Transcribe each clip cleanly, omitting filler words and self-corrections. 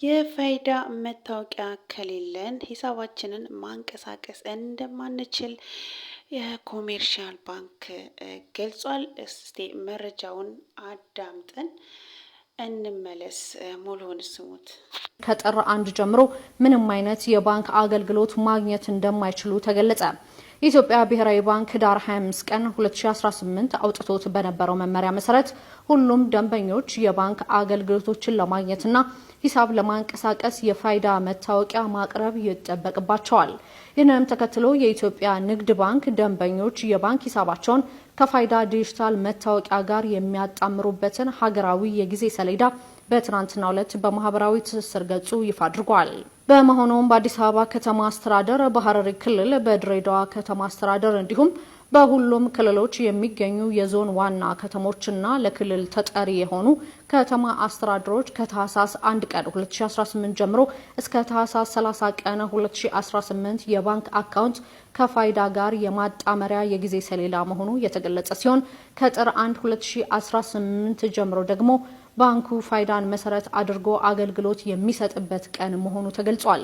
የፋይዳ መታወቂያ ከሌለን ሂሳባችንን ማንቀሳቀስ እንደማንችል የኮሜርሻል ባንክ ገልጿል። እስቲ መረጃውን አዳምጠን እንመለስ። ሙሉውን ስሙት። ከጥር 1 ጀምሮ ምንም አይነት የባንክ አገልግሎት ማግኘት እንደማይችሉ ተገለጸ። የኢትዮጵያ ብሔራዊ ባንክ ዳር 25 ቀን 2018 አውጥቶት በነበረው መመሪያ መሰረት ሁሉም ደንበኞች የባንክ አገልግሎቶችን ለማግኘትና ሂሳብ ለማንቀሳቀስ የፋይዳ መታወቂያ ማቅረብ ይጠበቅባቸዋል። ይህንንም ተከትሎ የኢትዮጵያ ንግድ ባንክ ደንበኞች የባንክ ሂሳባቸውን ከፋይዳ ዲጂታል መታወቂያ ጋር የሚያጣምሩበትን ሀገራዊ የጊዜ ሰሌዳ በትናንትናው ዕለት በማህበራዊ ትስስር ገጹ ይፋ አድርጓል። በመሆኑም በአዲስ አበባ ከተማ አስተዳደር፣ በሐረሪ ክልል፣ በድሬዳዋ ከተማ አስተዳደር እንዲሁም በሁሉም ክልሎች የሚገኙ የዞን ዋና ከተሞችና ለክልል ተጠሪ የሆኑ ከተማ አስተዳደሮች ከታህሳስ 1 ቀን 2018 ጀምሮ እስከ ታህሳስ 30 ቀን 2018 የባንክ አካውንት ከፋይዳ ጋር የማጣመሪያ የጊዜ ሰሌዳ መሆኑ የተገለጸ ሲሆን ከጥር 1 2018 ጀምሮ ደግሞ ባንኩ ፋይዳን መሰረት አድርጎ አገልግሎት የሚሰጥበት ቀን መሆኑ ተገልጿል።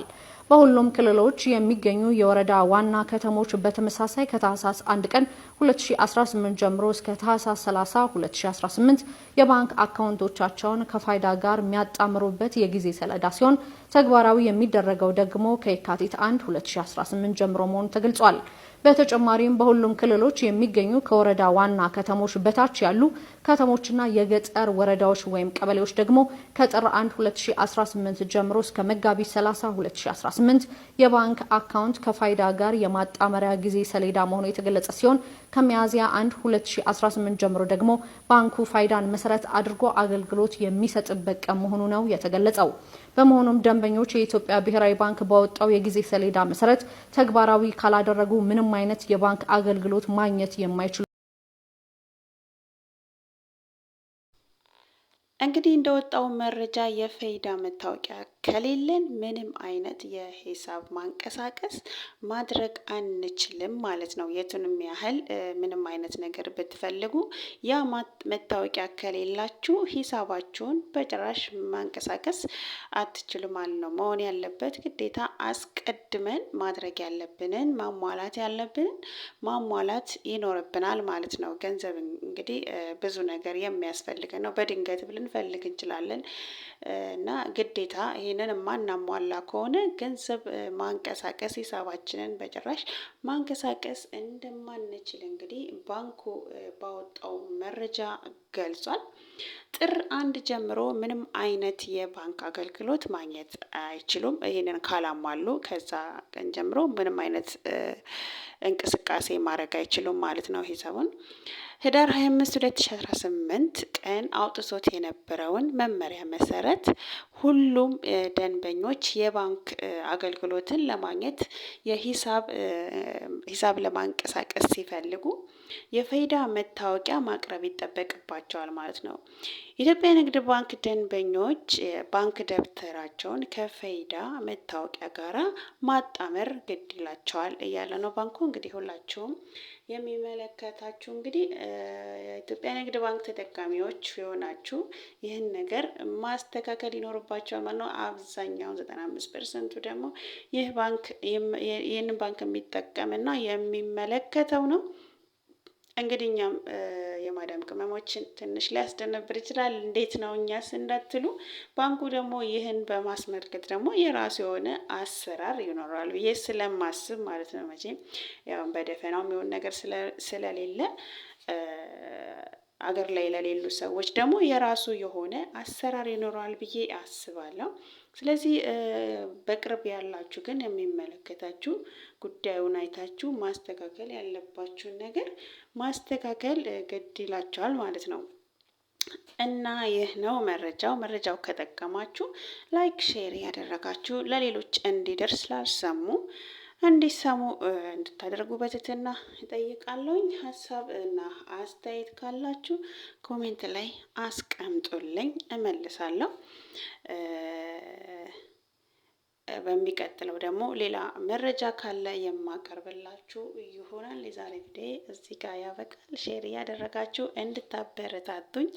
በሁሉም ክልሎች የሚገኙ የወረዳ ዋና ከተሞች በተመሳሳይ ከታህሳስ 1 ቀን 2018 ጀምሮ እስከ ታህሳስ 30 2018 የባንክ አካውንቶቻቸውን ከፋይዳ ጋር የሚያጣምሩበት የጊዜ ሰሌዳ ሲሆን ተግባራዊ የሚደረገው ደግሞ ከየካቲት 1 2018 ጀምሮ መሆኑ ተገልጿል። በተጨማሪም በሁሉም ክልሎች የሚገኙ ከወረዳ ዋና ከተሞች በታች ያሉ ከተሞችና የገጠር ወረዳዎች ወይም ቀበሌዎች ደግሞ ከጥር 1 2018 ጀምሮ እስከ መጋቢት 30 2018 የባንክ አካውንት ከፋይዳ ጋር የማጣመሪያ ጊዜ ሰሌዳ መሆኑ የተገለጸ ሲሆን ከሚያዝያ 1 2018 ጀምሮ ደግሞ ባንኩ ፋይዳን መሰረት አድርጎ አገልግሎት የሚሰጥበት ቀን መሆኑ ነው የተገለጸው። በመሆኑም ደንበኞች የኢትዮጵያ ብሔራዊ ባንክ ባወጣው የጊዜ ሰሌዳ መሰረት ተግባራዊ ካላደረጉ ምንም አይነት የባንክ አገልግሎት ማግኘት የማይችሉ እንግዲህ እንደወጣው መረጃ የፋይዳ መታወቂያ ከሌለን ምንም አይነት የሂሳብ ማንቀሳቀስ ማድረግ አንችልም ማለት ነው። የቱንም ያህል ምንም አይነት ነገር ብትፈልጉ ያ መታወቂያ ከሌላችሁ ሂሳባችሁን በጭራሽ ማንቀሳቀስ አትችሉም ማለት ነው። መሆን ያለበት ግዴታ አስቀድመን ማድረግ ያለብንን ማሟላት ይኖርብናል ማለት ነው። ገንዘብ እንግዲህ ብዙ ነገር የሚያስፈልገን ነው። በድንገት ልንፈልግ እንችላለን እና ግዴታ ይህንን ማናሟላ ከሆነ ገንዘብ ማንቀሳቀስ ሂሳባችንን በጭራሽ ማንቀሳቀስ እንደማንችል እንግዲህ ባንኩ ባወጣው መረጃ ገልጿል። ጥር 1 ጀምሮ ምንም አይነት የባንክ አገልግሎት ማግኘት አይችሉም። ይህንን ካላሟሉ ከዛ ቀን ጀምሮ ምንም አይነት እንቅስቃሴ ማድረግ አይችሉም ማለት ነው። ሂሳቡን ህዳር 25 2018 ቀን አውጥቶት የነበረውን መመሪያ መሰረት ሁሉም ደንበኞች የባንክ አገልግሎትን ለማግኘት ሂሳብ ለማንቀሳቀስ ሲፈልጉ የፋይዳ መታወቂያ ማቅረብ ይጠበቅባቸዋል ማለት ነው። ኢትዮጵያ ንግድ ባንክ ደንበኞች ባንክ ደብተራቸውን ከፋይዳ መታወቂያ ጋራ ማጣመር ግድ ይላቸዋል እያለ ነው ባንኩ። እንግዲህ ሁላችሁም የሚመለከታችሁ እንግዲህ የኢትዮጵያ ንግድ ባንክ ተጠቃሚዎች የሆናችሁ ይህን ነገር ማስተካከል ይኖርባቸዋል ማለት ነው። አብዛኛው 95% ደግሞ ይህንን ባንክ የሚጠቀምና የሚመለከተው ነው። እንግዲህ እኛም የማዳም ቅመሞችን ትንሽ ሊያስደነብር ይችላል። እንዴት ነው እኛስ እንዳትሉ፣ ባንኩ ደግሞ ይህን በማስመልከት ደግሞ የራሱ የሆነ አሰራር ይኖራል ብዬ ስለማስብ ማለት ነው። መቼም ያው በደፈናው የሚሆን ነገር ስለሌለ አገር ላይ ለሌሉ ሰዎች ደግሞ የራሱ የሆነ አሰራር ይኖረዋል ብዬ አስባለሁ። ስለዚህ በቅርብ ያላችሁ ግን የሚመለከታችሁ ጉዳዩን አይታችሁ ማስተካከል ያለባችሁን ነገር ማስተካከል ግድ ይላችኋል ማለት ነው። እና ይህ ነው መረጃው ከጠቀማችሁ ላይክ ሼር ያደረጋችሁ ለሌሎች እንዲደርስ ላልሰሙ እንዲሰሙ እንድታደርጉ በትህትና እጠይቃለሁኝ። ሀሳብ እና አስተያየት ካላችሁ ኮሜንት ላይ አስቀምጡልኝ፣ እመልሳለሁ። በሚቀጥለው ደግሞ ሌላ መረጃ ካለ የማቀርብላችሁ ይሆናል። የዛሬ ቪዲዮ እዚህ ጋር ያበቃል። ሼር እያደረጋችሁ እንድታበረታቱኝ